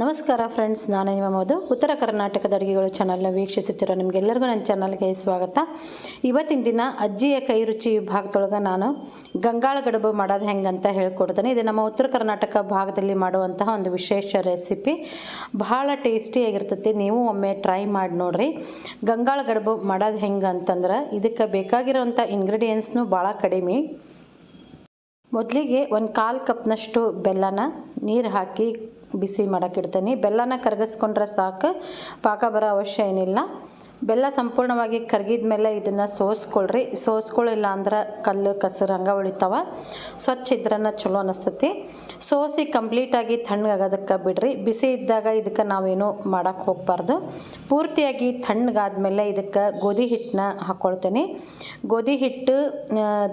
ನಮಸ್ಕಾರ ಫ್ರೆಂಡ್ಸ್, ನಾನು ನಿಮ್ಮ ಮಧು. ಉತ್ತರ ಕರ್ನಾಟಕದ ಅಡುಗೆಗಳು ಚಾನಲ್ನ ವೀಕ್ಷಿಸುತ್ತಿರೋ ನಿಮಗೆಲ್ಲರಿಗೂ ನನ್ನ ಚಾನಲ್ಗೆ ಸ್ವಾಗತ. ಇವತ್ತಿನ ದಿನ ಅಜ್ಜಿಯ ಕೈ ರುಚಿ ವಿಭಾಗದೊಳಗೆ ನಾನು ಗಂಗಾಳ ಗಡುಬು ಮಾಡೋದು ಹೆಂಗಂತ ಹೇಳ್ಕೊಡ್ತೇನೆ. ಇದು ನಮ್ಮ ಉತ್ತರ ಕರ್ನಾಟಕ ಭಾಗದಲ್ಲಿ ಮಾಡುವಂತಹ ಒಂದು ವಿಶೇಷ ರೆಸಿಪಿ. ಬಹಳ ಟೇಸ್ಟಿಯಾಗಿರ್ತೈತಿ. ನೀವು ಒಮ್ಮೆ ಟ್ರೈ ಮಾಡಿ ನೋಡಿರಿ. ಗಂಗಾಳ ಗಡುಬು ಮಾಡೋದು ಹೆಂಗೆ ಅಂತಂದ್ರೆ ಇದಕ್ಕೆ ಬೇಕಾಗಿರೋವಂಥ ಇಂಗ್ರೀಡಿಯೆಂಟ್ಸ್ನು ಭಾಳ ಕಡಿಮೆ. ಮೊದಲಿಗೆ ಒಂದು 1/4 ಕಪ್ನಷ್ಟು ಬೆಲ್ಲನ ನೀರು ಹಾಕಿ ಬಿಸಿ ಮಾಡೋಕ್ಕಿಡ್ತೀನಿ. ಬೆಲ್ಲನ ಕರಗಿಸ್ಕೊಂಡ್ರೆ ಸಾಕು, ಪಾಕ ಬರೋ ಅವಶ್ಯ ಏನಿಲ್ಲ. ಬೆಲ್ಲ ಸಂಪೂರ್ಣವಾಗಿ ಕರಗಿದ ಮೇಲೆ ಇದನ್ನು ಸೋಸ್ಕೊಳ್ರಿ. ಸೋಸ್ಕೊಳ್ಳಿಲ್ಲ ಅಂದ್ರೆ ಕಲ್ಲು ಕಸರು ಹಂಗೆ ಉಳಿತಾವ. ಸ್ವಚ್ಛ ಇದ್ರನ್ನ ಚಲೋ ಅನ್ನಿಸ್ತೈತಿ. ಸೋಸಿ ಕಂಪ್ಲೀಟಾಗಿ ತಣ್ಣಗಾಗೋದಕ್ಕೆ ಬಿಡ್ರಿ. ಬಿಸಿ ಇದ್ದಾಗ ಇದಕ್ಕೆ ನಾವೇನು ಮಾಡೋಕ್ಕೆ ಹೋಗಬಾರ್ದು. ಪೂರ್ತಿಯಾಗಿ ತಣ್ಣಗಾದ್ಮೇಲೆ ಇದಕ್ಕೆ ಗೋಧಿ ಹಿಟ್ಟನ್ನ ಹಾಕ್ಕೊಳ್ತೇನೆ. ಗೋಧಿ ಹಿಟ್ಟು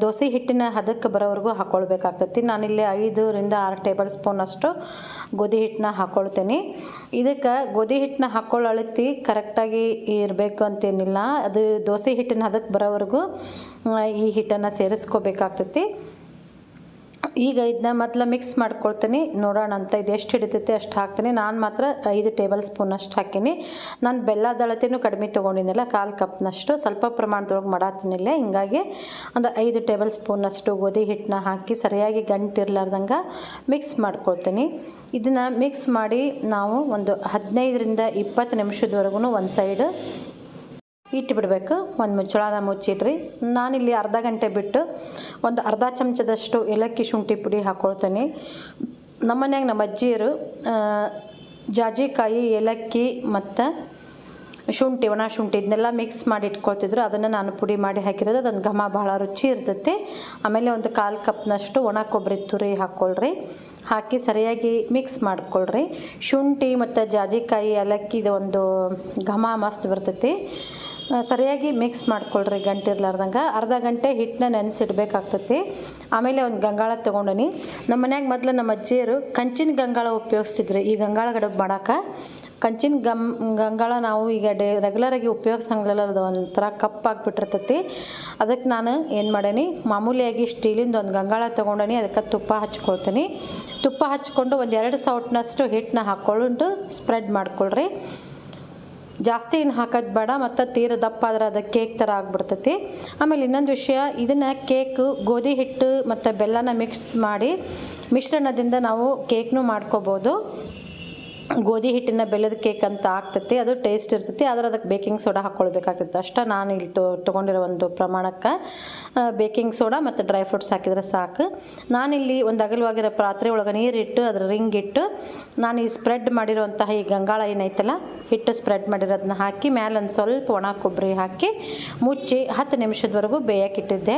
ದೋಸೆ ಹಿಟ್ಟಿನ ಹದಕ್ಕೆ ಬರೋವರೆಗೂ ಹಾಕ್ಕೊಳ್ಬೇಕಾಗ್ತೈತಿ. ನಾನಿಲ್ಲಿ 5 ರಿಂದ 6 ಟೇಬಲ್ ಸ್ಪೂನ್ ಅಷ್ಟು ಗೋಧಿ ಹಿಟ್ಟನ್ನ ಹಾಕ್ಕೊಳ್ತೇನೆ. ಇದಕ್ಕೆ ಗೋಧಿ ಹಿಟ್ಟನ್ನ ಹಾಕ್ಕೊಳ್ಳೋ ಅಳತಿ ಕರೆಕ್ಟಾಗಿ ಇರಬೇಕು ಅಂತೇನಿಲ್ಲ. ಅದು ದೋಸೆ ಹಿಟ್ಟಿನ ಹದಕ್ಕೆ ಬರೋವರೆಗೂ ಈ ಹಿಟ್ಟನ್ನು ಸೇರಿಸ್ಕೋಬೇಕಾಗ್ತೈತಿ. ಈಗ ಇದನ್ನ ಮೊದಲು ಮಿಕ್ಸ್ ಮಾಡ್ಕೊಳ್ತೀನಿ. ನೋಡೋಣ ಅಂತ ಇದು ಎಷ್ಟು ಹಿಡಿತೈತೆ ಅಷ್ಟು ಹಾಕ್ತೀನಿ. ನಾನು ಮಾತ್ರ 5 ಟೇಬಲ್ ಸ್ಪೂನ್ ಅಷ್ಟು ಹಾಕೀನಿ. ನಾನು ಬೆಲ್ಲದ ಅಳತೆನೂ ಕಡಿಮೆ ತೊಗೊಂಡಿದ್ದಿಲ್ಲ, 1/4 ಕಪ್ನಷ್ಟು ಸ್ವಲ್ಪ ಪ್ರಮಾಣದೊಳಗೆ ಮಾಡತ್ತೀನಿಲ್ಲ. ಹಿಂಗಾಗಿ ಒಂದು 5 ಟೇಬಲ್ ಸ್ಪೂನಷ್ಟು ಗೋಧಿ ಹಿಟ್ಟನ್ನ ಹಾಕಿ ಸರಿಯಾಗಿ ಗಂಟಿರ್ಲಾರ್ದಂಗೆ ಮಿಕ್ಸ್ ಮಾಡ್ಕೊಳ್ತೀನಿ. ಇದನ್ನು ಮಿಕ್ಸ್ ಮಾಡಿ ನಾವು ಒಂದು 15 ರಿಂದ 20 ನಿಮಿಷದವರೆಗೂ ಒಂದು ಸೈಡ್ ಇಟ್ಟುಬಿಡಬೇಕು. ಒಂದು ಮುಚ್ಚಳನ ಮುಚ್ಚಿಡ್ರಿ. ನಾನಿಲ್ಲಿ ಅರ್ಧ ಗಂಟೆ ಬಿಟ್ಟು ಒಂದು ಅರ್ಧ ಚಮಚದಷ್ಟು ಏಲಕ್ಕಿ ಶುಂಠಿ ಪುಡಿ ಹಾಕ್ಕೊಳ್ತೀನಿ. ನಮ್ಮ ಮನ್ಯಾಗ ನಮ್ಮ ಅಜ್ಜಿಯರು ಜಾಜಿಕಾಯಿ, ಏಲಕ್ಕಿ ಮತ್ತು ಶುಂಠಿ, ಒಣ ಶುಂಠಿ ಇದನ್ನೆಲ್ಲ ಮಿಕ್ಸ್ ಮಾಡಿ ಇಟ್ಕೊಳ್ತಿದ್ರು. ಅದನ್ನು ನಾನು ಪುಡಿ ಮಾಡಿ ಹಾಕಿರೋದು. ಅದೊಂದು ಘಮ ಭಾಳ ರುಚಿ ಇರ್ತೈತಿ. ಆಮೇಲೆ ಒಂದು 1/4 ಕಪ್ನಷ್ಟು ಒಣ ಕೊಬ್ಬರಿ ತುರಿ ಹಾಕ್ಕೊಳ್ರಿ. ಹಾಕಿ ಸರಿಯಾಗಿ ಮಿಕ್ಸ್ ಮಾಡ್ಕೊಳ್ರಿ. ಶುಂಠಿ ಮತ್ತು ಜಾಜಿಕಾಯಿ, ಏಲಕ್ಕಿದು ಒಂದು ಘಮ ಮಸ್ತ್ ಬರ್ತೈತಿ. ಸರಿಯಾಗಿ ಮಿಕ್ಸ್ ಮಾಡ್ಕೊಳ್ರಿ ಗಂಟಿರ್ಲಾರ್ದಂಗೆ. ಅರ್ಧ ಗಂಟೆ ಹಿಟ್ಟನ್ನ ನೆನೆಸಿಡ್ಬೇಕಾಗ್ತೈತಿ. ಆಮೇಲೆ ಒಂದು ಗಂಗಾಳ ತೊಗೊಂಡಿನಿ. ನಮ್ಮ ಮನ್ಯಾಗ ಮೊದಲು ನಮ್ಮ ಅಜ್ಜಿಯರು ಕಂಚಿನ ಗಂಗಾಳ ಉಪಯೋಗಿಸ್ತಿದ್ರು ಈ ಗಂಗಾಳ ಗಡುಬು ಮಾಡೋಕೆ. ಕಂಚಿನ ಗಂಗಾಳ ನಾವು ಈಗ ರೆಗ್ಯುಲರಾಗಿ ಉಪಯೋಗಿಸಂಗಿಲ್ಲ. ಅದು ಒಂಥರ ಕಪ್ಪಾಗಿಬಿಟ್ಟಿರ್ತೈತಿ. ಅದಕ್ಕೆ ನಾನು ಏನು ಮಾಡೀನಿ, ಮಾಮೂಲಿಯಾಗಿ ಸ್ಟೀಲಿಂದ ಒಂದು ಗಂಗಾಳ ತೊಗೊಂಡಿನಿ. ಅದಕ್ಕೆ ತುಪ್ಪ ಹಚ್ಕೊಳ್ತೀನಿ. ತುಪ್ಪ ಹಚ್ಕೊಂಡು ಒಂದು 2 ಸೌಟ್ನಷ್ಟು ಹಿಟ್ಟನ್ನ ಹಾಕ್ಕೊಂಡು ಸ್ಪ್ರೆಡ್ ಮಾಡ್ಕೊಳ್ರಿ. ಜಾಸ್ತಿ ಏನು ಹಾಕೋದು ಬೇಡ, ಮತ್ತು ತೀರ ದಪ್ಪ ಆದ್ರೆ ಅದು ಕೇಕ್ ಥರ ಆಗಿಬಿಡ್ತೈತಿ. ಆಮೇಲೆ ಇನ್ನೊಂದು ವಿಷಯ, ಇದನ್ನು ಕೇಕು ಗೋಧಿ ಹಿಟ್ಟು ಮತ್ತು ಬೆಲ್ಲನ ಮಿಕ್ಸ್ ಮಾಡಿ ಮಿಶ್ರಣದಿಂದ ನಾವು ಕೇಕ್ನೂ ಮಾಡ್ಕೋಬೋದು. ಗೋಧಿ ಹಿಟ್ಟಿನ ಬೆಲ್ಲದ ಕೇಕ್ ಅಂತ ಆಗ್ತೈತಿ. ಅದು ಟೇಸ್ಟ್ ಇರ್ತೈತಿ. ಆದರೆ ಅದಕ್ಕೆ ಬೇಕಿಂಗ್ ಸೋಡಾ ಹಾಕ್ಕೊಳ್ಬೇಕಾಗ್ತೈತೆ ಅಷ್ಟೇ. ನಾನು ಇಲ್ಲಿ ತೊಗೊಂಡಿರೋ ಒಂದು ಪ್ರಮಾಣಕ್ಕೆ ಬೇಕಿಂಗ್ ಸೋಡಾ ಮತ್ತು ಡ್ರೈ ಫ್ರೂಟ್ಸ್ ಹಾಕಿದರೆ ಸಾಕು. ನಾನಿಲ್ಲಿ ಒಂದು ಅಗಲವಾಗಿರೋ ಪಾತ್ರೆ ಒಳಗೆ ನೀರಿಟ್ಟು ಅದರ ರಿಂಗ್ ಇಟ್ಟು ನಾನು ಈ ಸ್ಪ್ರೆಡ್ ಮಾಡಿರೋಂತಹ ಈ ಗಂಗಾಳ ಏನೈತಲ್ಲ, ಹಿಟ್ಟು ಸ್ಪ್ರೆಡ್ ಮಾಡಿರೋದನ್ನ ಹಾಕಿ ಮೇಲೆ ಒಂದು ಸ್ವಲ್ಪ ಒಣ ಕೊಬ್ಬರಿ ಹಾಕಿ ಮುಚ್ಚಿ 10 ನಿಮಿಷದವರೆಗೂ ಬೇಯಕ್ಕಿಟ್ಟಿದ್ದೆ.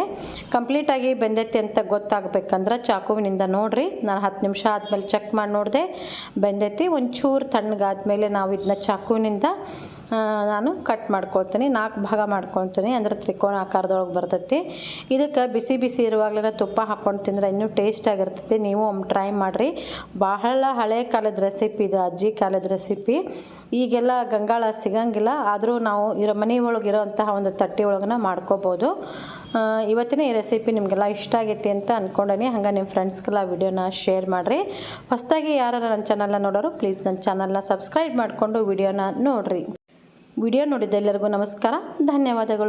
ಕಂಪ್ಲೀಟಾಗಿ ಬೆಂದೈತಿ ಅಂತ ಗೊತ್ತಾಗಬೇಕಂದ್ರೆ ಚಾಕುವಿನಿಂದ ನೋಡಿರಿ. ನಾನು 10 ನಿಮಿಷ ಆದಮೇಲೆ ಚೆಕ್ ಮಾಡಿ ನೋಡಿದೆ, ಬೆಂದೈತಿ. ಒಂಚೂರು ತಣ್ಣಗಾದ್ಮೇಲೆ ನಾವು ಇದನ್ನ ಚಾಕುವಿನಿಂದ ನಾನು ಕಟ್ ಮಾಡ್ಕೊಳ್ತೀನಿ. 4 ಭಾಗ ಮಾಡ್ಕೊಳ್ತೀನಿ, ಅಂದರೆ ತ್ರಿಕೋನ ಆಕಾರದೊಳಗೆ ಬರ್ತೈತಿ. ಇದಕ್ಕೆ ಬಿಸಿ ಬಿಸಿ ಇರುವಾಗಲೇ ತುಪ್ಪ ಹಾಕ್ಕೊಂಡು ತಿಂದರೆ ಇನ್ನೂ ಟೇಸ್ಟಾಗಿರ್ತೈತಿ. ನೀವು ಒಮ್ಮೆ ಟ್ರೈ ಮಾಡಿರಿ. ಬಹಳ ಹಳೆ ಕಾಲದ ರೆಸಿಪಿ ಇದು, ಅಜ್ಜಿ ಕಾಲದ ರೆಸಿಪಿ. ಈಗೆಲ್ಲ ಗಂಗಾಳ ಸಿಗಂಗಿಲ್ಲ. ಆದರೂ ನಾವು ಮನೆ ಒಳಗಿರೋಂತಹ ಒಂದು ತಟ್ಟೆ ಒಳಗನ ಮಾಡ್ಕೋಬೋದು. ಇವತ್ತಿನ ಈ ರೆಸಿಪಿ ನಿಮಗೆಲ್ಲ ಇಷ್ಟ ಆಗೈತಿ ಅಂತ ಅಂದ್ಕೊಂಡೇನಿ. ಹಂಗೆ ನಿಮ್ಮ ಫ್ರೆಂಡ್ಸ್ಗೆಲ್ಲ ವಿಡಿಯೋನ ಶೇರ್ ಮಾಡಿರಿ. ಹೊಸದಾಗಿ ಯಾರು ನನ್ನ ಚಾನಲ್ನ ನೋಡೋರು ಪ್ಲೀಸ್ ನನ್ನ ಚಾನಲ್ನ ಸಬ್ಸ್ಕ್ರೈಬ್ ಮಾಡಿಕೊಂಡು ವಿಡಿಯೋನ ನೋಡಿರಿ. ವಿಡಿಯೋ ನೋಡಿದ ಎಲ್ಲರಿಗೂ ನಮಸ್ಕಾರ, ಧನ್ಯವಾದಗಳು.